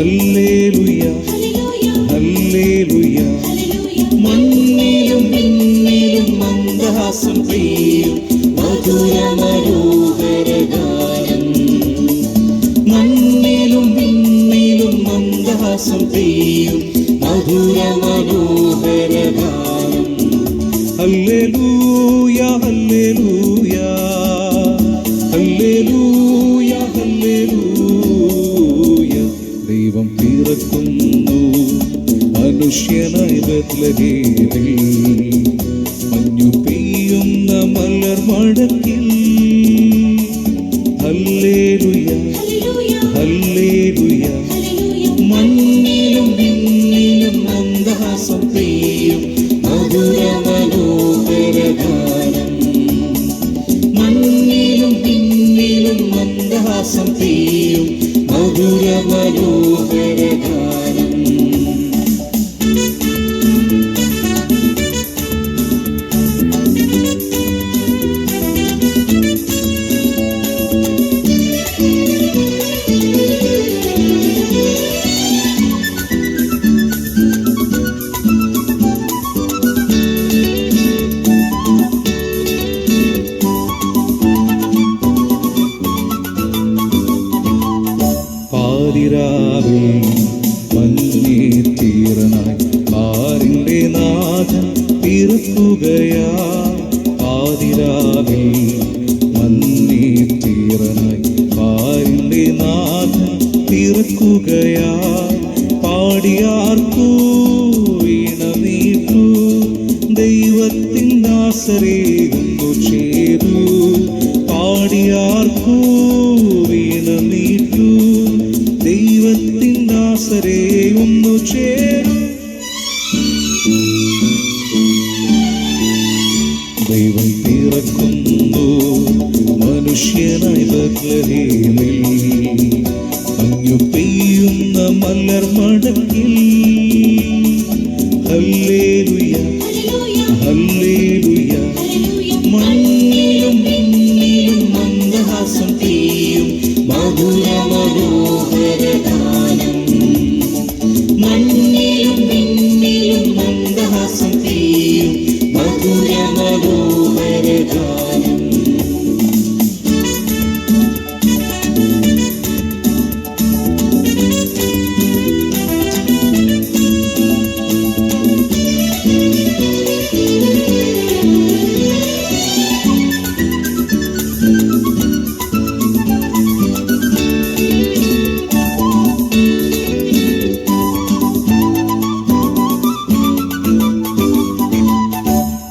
Hallelujah hallelujah. മണ്ണിലും വിണ്ണിലും മന്ദഹാസം പെയ്യും മധുര മനോഹര ഗാനം. മണ്ണിലും വിണ്ണിലും മന്ദഹാസം പെയ്യും മധുര മനോഹര ഗാനം. Hallelujah hallelujah hallelujah hallelujah. ദൈവം പിറക്കുന്നു മനുഷ്യനായി ബത്ലഹേമിൽ, മഞ്ഞു പെയ്യുന്ന മലർമടക്കിൽ. Hallelujah hallelujah. മണ്ണിലും വിണ്ണിലും മന്ദഹാസം പെയ്യും മധുര മനോഹര ഗാനം. മണ്ണിലും വിണ്ണിലും മന്ദഹാസം പെയ്യും മധുര മനോഹര ഗാനം. പാതിരാവിൽ മഞ്ഞീത്തീറനായി പാരിൻ്റെ നാഥൻ പിറക്കുകയാ. പാതിരാവിൽ മഞ്ഞീത്തീറനായി പാരിൻ്റെ നാഥൻ പിറക്കുകയാ. പാടിയാർക്കൂ വീണമീട്ടു ദൈവത്തിൻ ദാസരേകുന്നു ചേരൂ. പാടിയാർക്കൂ വീണമീട്ടു ദൈവത്തിൻ ദാസരേ ഒന്നു ചേരും. ദൈവം പിറക്കുന്നു മനുഷ്യനായി ബത്ലഹേമിൽ, മഞ്ഞു പെയ്യുന്ന മലർമടക്കിൽ. Hallelujah hallelujah. മണ്ണിലും വിണ്ണിലും മന്ദഹാസം പെയ്യും മധുര മനോഹര ഗാനം. മണ്ണിലും വിണ്ണിലും മന്ദഹാസം പെയ്യും മധുര മനോഹര ഗാനം.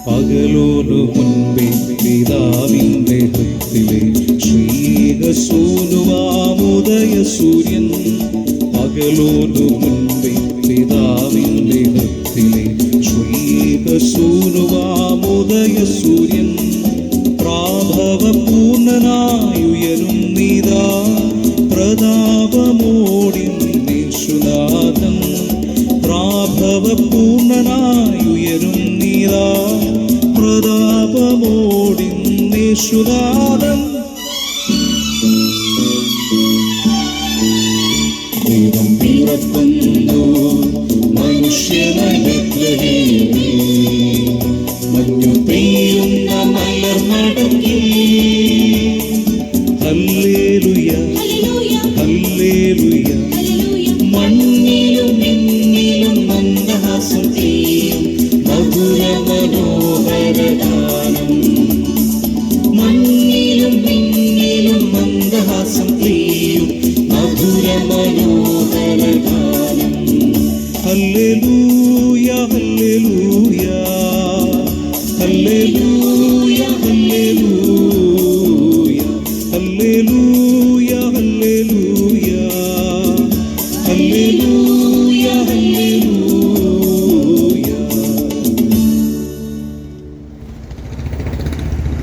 പകലോനു മുൻപേ പിതാവിൻ്റെ ഹൃത്തിലെ ശ്രീകസൂനുവാമുദയ സൂര്യൻ. പകലോനു മുൻപേ പിതാവിൻ്റെ ഹൃത്തിലെ ശ്രീകസൂനുവാമുദയ സൂര്യൻ. പ്രാഭവ പൂർണ്ണനായുയരും നീതാ പ്രതാപമോടിന്നേശുനാഥൻ. പ്രാഭവ പൂർണ്ണനായുയരും നീതാ പ്രതാപമോടിന്നേശുനാഥൻ. ദൈവം പിറക്കുന്നു മനുഷ്യനായി ബത്ലഹേമിൽ, മഞ്ഞു പെയ്യുന്ന മലർമടക്കിൽ. Hallelujah hallelujah. മണ്ണിലും വിണ്ണിലും മന്ദഹാസം പെയ്യും മധുര മനോഹര ഗാനം. മണ്ണിലും വിണ്ണിലും മന്ദഹാസം പെയ്യും മധുര മനോഹര ഗാനം. Hallelujah hallelujah hallelujah hallelujah hallelujah hallelujah hallelujah.